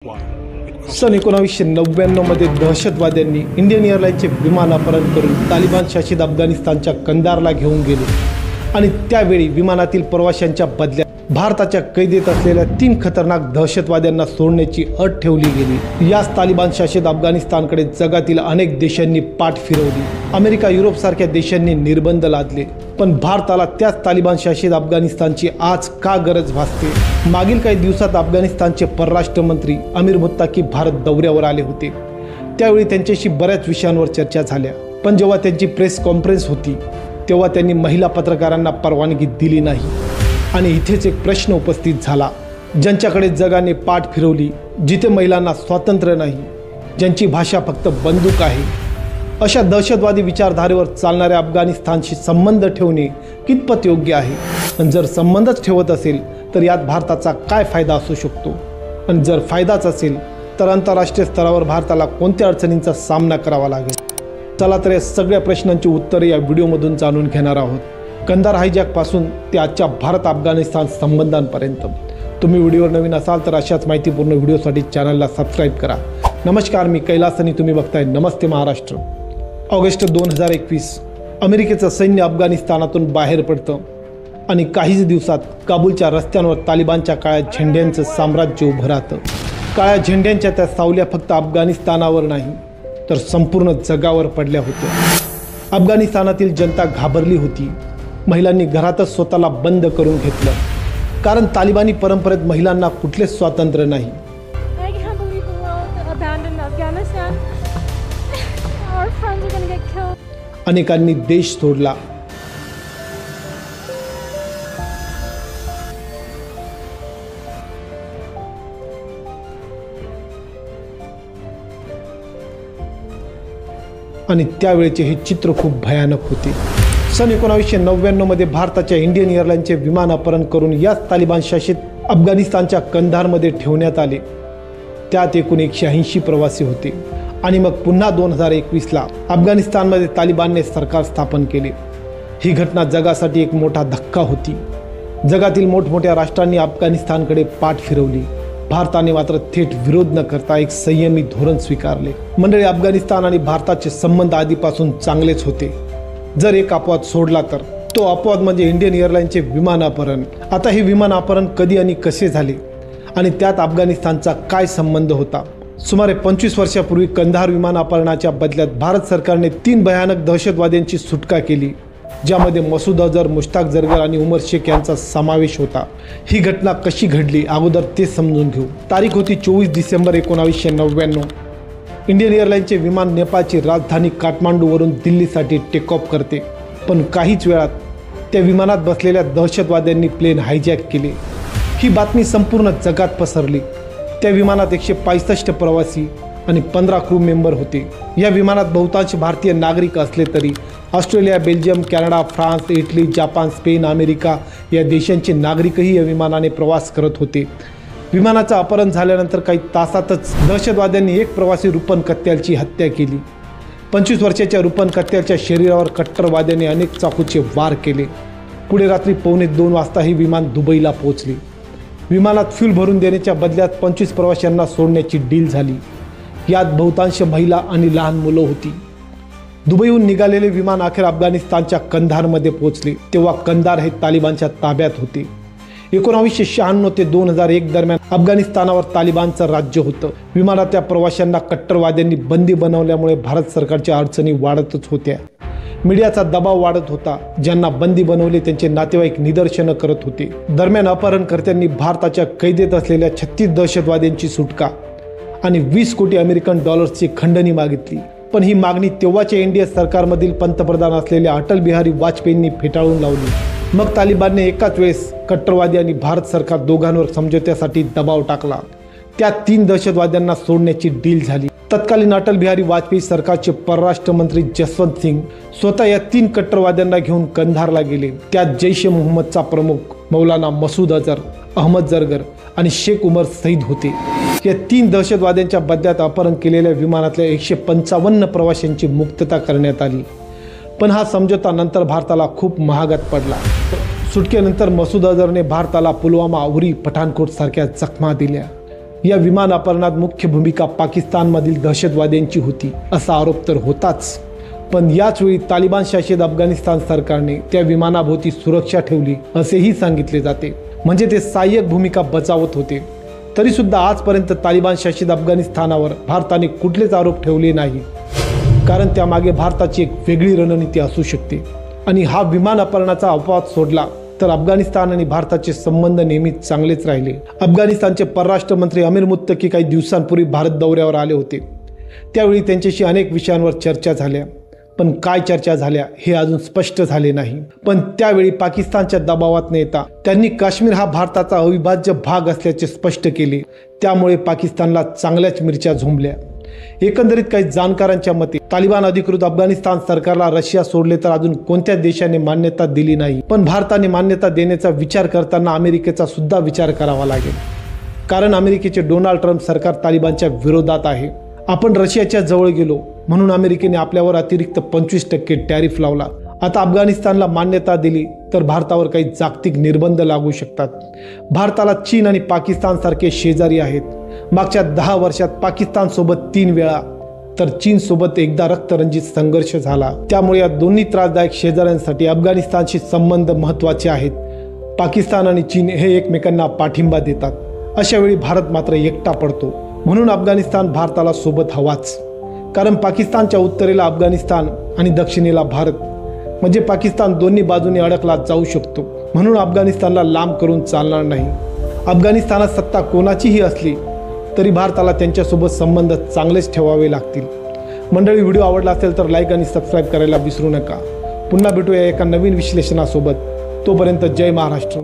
सन 1999 मध्ये दहशतवाद्यांनी इंडियन एअरलाइन्सचे विमान अपहरण करून तालिबान शासित अफगाणिस्तानच्या कंदारला घेऊन गेले आणि त्यावेळी विमानातील प्रवाशांच्या बदल्यात भारताच्या कैदेत असलेल्या 3 खतरनाक दहशतवाद्यांना सोडण्याची अट ठेवली गेली। याच तालिबान शासित अफगाणिस्तानकडे जगातील अनेक देशांनी पाठ फिरवली। अमेरिका, युरोप सारख्या देशांनी निर्बंध लादले, पण भारताला त्याच तालिबान शासित अफगाणिस्तानची आज का गरज भासते? मागील काही दिवसात अफगाणिस्तानचे परराष्ट्र मंत्री अमीर मुत्ताकी भारत दौऱ्यावर आले होते। त्यावेळी त्यांच्याशी बऱ्याच विषयांवर चर्चा झाल्या, पण जेव्हा त्यांची प्रेस कॉन्फरन्स होती तेव्हा त्यांनी महिला पत्रकारांना परवानगी दिली नाही। आणि इथेच एक प्रश्न उपस्थित झाला, ज्यांच्याकडे जगाने पाठ फिरवली, जिथे महिलांना स्वातंत्र्य नाही, ज्यांची भाषा फक्त बंदूक आहे, अशा दहशतवादी विचारधारेवर चालणाऱ्या अफगाणिस्तानशी संबंध ठेवणे कितपत योग्य आहे? आणि जर संबंधच ठेवत असेल तर यात भारताचा काय फायदा असू शकतो? आणि जर फायदाच असेल तर आंतरराष्ट्रीय स्तरावर भारताला कोणत्या अडचणींचा सामना करावा लागेल? चला तर या सगळ्या प्रश्नांची उत्तरे या व्हिडिओमधून जाणून घेणार आहोत, कंदार हायजॅकपासून ते आजच्या भारत अफगाणिस्तान संबंधांपर्यंत। तुम्ही व्हिडिओवर नवीन असाल तर अशाच माहितीपूर्ण व्हिडिओसाठी चॅनलला सबस्क्राईब करा। नमस्कार, मी कैलास आणि तुम्ही बघताय नमस्ते महाराष्ट्र। ऑगस्ट 2021 अमेरिकेचं सैन्य अफगाणिस्तानातून बाहेर पडतं आणि काहीच दिवसात काबूलच्या रस्त्यांवर तालिबानच्या काळ्या झेंड्यांचं साम्राज्य उभं राहतं। काळ्या झेंड्यांच्या त्या सावल्या फक्त अफगाणिस्तानावर नाही तर संपूर्ण जगावर पडल्या होत्या। अफगाणिस्तानातील जनता घाबरली होती। महिलांनी घरातच स्वतःला बंद करून घेतलं, कारण तालिबानी परंपरेत महिलांना कुठलेच स्वातंत्र्य नाही। अनेकांनी देश सोडला। आणि त्यावेळेचे हे चित्र खूप भयानक होते। सन 1999 मध्ये भारताच्या इंडियन एअरलाइन्सचे विमान अपहरण करून याच तालिबान शासित अफगाणिस्तानच्या कंधारमध्ये ठेवण्यात आले। त्यात एकूण 180 प्रवासी होते। आणि मग पुन्हा 2021ला अफगाणिस्तानमध्ये तालिबानने सरकार स्थापन केले। ही घटना जगासाठी एक मोठा धक्का होती। जगातील मोठमोठ्या राष्ट्रांनी अफगाणिस्तानकडे पाठ फिरवली। भारताने मात्र थेट विरोध न करता एक संयमी धोरण स्वीकारले। मंडळी, अफगाणिस्तान आणि भारताचे संबंध आधीपासून चांगलेच होते। जर एक अपवाद सोडला तर तो अपवाद म्हणजे इंडियन एअरलाइन्सचे विमान अपहरण। आता हे विमान अपहरण कधी आणि कसे झाले आणि त्यात अफगाणिस्तानचा काय संबंध होता? सुमारे 25 वर्षापूर्वी कंधार विमान अपहरणाच्या बदल्यात भारत सरकारने 3 भयानक दहशतवाद्यांची सुटका केली, ज्यामध्ये मसूद अझर, मुश्ताक जरगर आणि उमर शेख यांचा समावेश होता। ही घटना कशी घडली अगोदर ते समजून घेऊ। तारीख होती 24 डिसेंबर 1999। इंडियन एअरलाइन्सचे विमान नेपाळची राजधानी काठमांडूवरून दिल्लीसाठी टेक ऑफ करते, पण काहीच वेळात त्या विमानात बसलेल्या दहशतवाद्यांनी प्लेन हायजॅक केले। ही बातमी संपूर्ण जगात पसरली। त्या विमानात 165 प्रवासी आणि 15 क्रू मेंबर होते। या विमानात बहुतांश भारतीय नागरिक असले तरी Australia, Belgium, Canada, France, Italy, Japan, Spain, America या देशांचे नागरिकही या विमानाने प्रवास करत होते। विमानाचं अपहरण झाल्यानंतर काही तासातच दहशतवाद्यांनी एक प्रवासी रुपन कत्यालची हत्या केली। 25 वर्षाच्या रुपन कत्यालच्या शरीरावर कट्टरवाद्यांनी अनेक चाकूचे वार केले। पुढे रात्री 1:45 वाजता ही विमान दुबईला पोहोचले। विमानात फ्यूल भरून देण्याच्या बदल्यात 25 प्रवाशांना सोडण्याची डील झाली। यात बहुतांश महिला आणि लहान मुलं होती। दुबईहून निघालेले विमान अखेर अफगाणिस्तानच्या कंधारमध्ये पोहोचले, तेव्हा कंधार हे तालिबानच्या ताब्यात होते। 1996 ते 2001 दरम्यान अफगाणिस्तानावर तालिबानचं राज्य होतं। विमानातल्या प्रवाशांना कट्टरवाद्यांनी बंदी बनवल्यामुळे भारत सरकारच्या अडचणी वाढतच होत्या। मीडियाचा दबाव वाढत होता। ज्यांना बंदी बनवले त्यांचे नातेवाईक निदर्शनं करत होते। दरम्यान अपहरणकर्त्यांनी भारताच्या कैदेत असलेल्या 36 दहशतवाद्यांची सुटका आणि 20 कोटी अमेरिकन डॉलर्सची खंडणी मागितली, पण ही मागणी तेव्हाच्या एनडीए सरकारमधील पंतप्रधान असलेल्या अटल बिहारी वाजपेयींनी फेटाळून लावली। मग तालिबानने एकाच वेळेस कट्टरवादी आणि भारत सरकार दोघांवर समझोत्यासाठी दबाव टाकला। त्यात 3 दहशतवाद्यांना सोडण्याची डील झाली। तत्कालीन अटल बिहारी वाजपेयी सरकारचे परराष्ट्र मंत्री जसवंत सिंग स्वतः या 3 कट्टरवाद्यांना घेऊन कंधारला गेले। त्यात जैश ए मोहम्मदचा प्रमुख मौलाना मसूद अझर, अहमद जरगर आणि शेख उमर सईद होते। या 3 दहशतवाद्यांच्या बदल्यात अपहरण केलेल्या विमानातल्या 155 प्रवाशांची मुक्तता करण्यात आली, पण हा समझोता नंतर भारताला खूप महागात पडला। सुटकेनंतर मसूद अझरने भारताला पुलवामा, उरी, पठाणकोट सारख्या जखमा दिल्या। या विमान अपहरणात मुख्य भूमिका पाकिस्तानमधील दहशतवाद्यांची होती असा आरोप तर होताच, पण याच वेळी तालिबान शासित अफगाणिस्तान सरकारने त्या विमानाभोवती सुरक्षा ठेवली असेही सांगितले जाते. म्हणजे ते सहाय्यक भूमिका बजावत होते. तरी सुद्धा आजपर्यंत तालिबान शासित अफगाणिस्तानावर भारताने कुठलेच आरोप ठेवले नाही, कारण त्यामागे भारताची एक वेगळी रणनीती असू शकते. आणि हा विमान अपहरणाचा अपवाद सोडला तर अफगाणिस्तान आणि भारताचे संबंध नेहमीच चांगलेच राहिले. अफगाणिस्तानचे परराष्ट्र मंत्री अमीर मुत्तकी काही दिवसांपूर्वी भारत दौऱ्यावर आले होते. त्यावेळी त्यांच्याशी अनेक विषयांवर चर्चा झाल्या, पण काय चर्चा झाल्या हे अजून स्पष्ट झाले नाही. पण त्यावेळी पाकिस्तानच्या दबावात न येता त्यांनी काश्मीर हा भारताचा अविभाज्य भाग असल्याचे स्पष्ट केले. त्यामुळे पाकिस्तानला चांगल्याच मिरच्या झोंबल्या. एकंदरीत काही जाणकारांच्या मते तालिबान अधिकृत अफगाणिस्तान सरकारला रशिया सोडले तर अजून कोणत्या देशाने मान्यता दिली नाही. पण भारताने मान्यता देण्याचा विचार करताना अमेरिकेचा सुद्धा विचार करावा लागेल, कारण अमेरिकेचे डोनाल्ड ट्रम्प सरकार तालिबानच्या विरोधात आहे. आपण रशियाच्या जवळ गेलो म्हणून अमेरिकेने आपल्यावर अतिरिक्त 25% टॅरिफ लावला. आता अफगाणिस्तानला मान्यता दिली तर भारतावर काही जागतिक निर्बंध लागू शकतात. भारताला चीन आणि पाकिस्तान सारखे शेजारी आहेत. मागच्या 10 वर्षात पाकिस्तानसोबत 3 वेळा तर चीनसोबत एकदा रक्तरंजित संघर्ष झाला. त्यामुळे या दोन्ही त्रासदायक शेजाऱ्यांसाठी अफगाणिस्तानशी संबंध महत्त्वाचे आहेत. पाकिस्तान आणि चीन हे एकमेकांना पाठिंबा देतात. अशा वेळी भारत मात्र एकटा पडतो. म्हणून अफगाणिस्तान भारताला सोबत हवाच, कारण पाकिस्तानच्या उत्तरेला अफगाणिस्तान आणि दक्षिणेला भारत, म्हणजे पाकिस्तान दोन्ही बाजूने अडकला जाऊ शकतो. म्हणून अफगाणिस्तानला लांब करून चालणार नाही. अफगाणिस्तानात सत्ता कोणाचीही असली तरी भारताला त्यांच्यासोबत संबंध चांगलेच ठेवावे लागतील. मंडळी, व्हिडिओ आवडला असेल तर लाईक आणि सबस्क्राईब करायला विसरू नका. पुन्हा भेटूया एका नवीन विश्लेषणासोबत. तोपर्यंत जय महाराष्ट्र.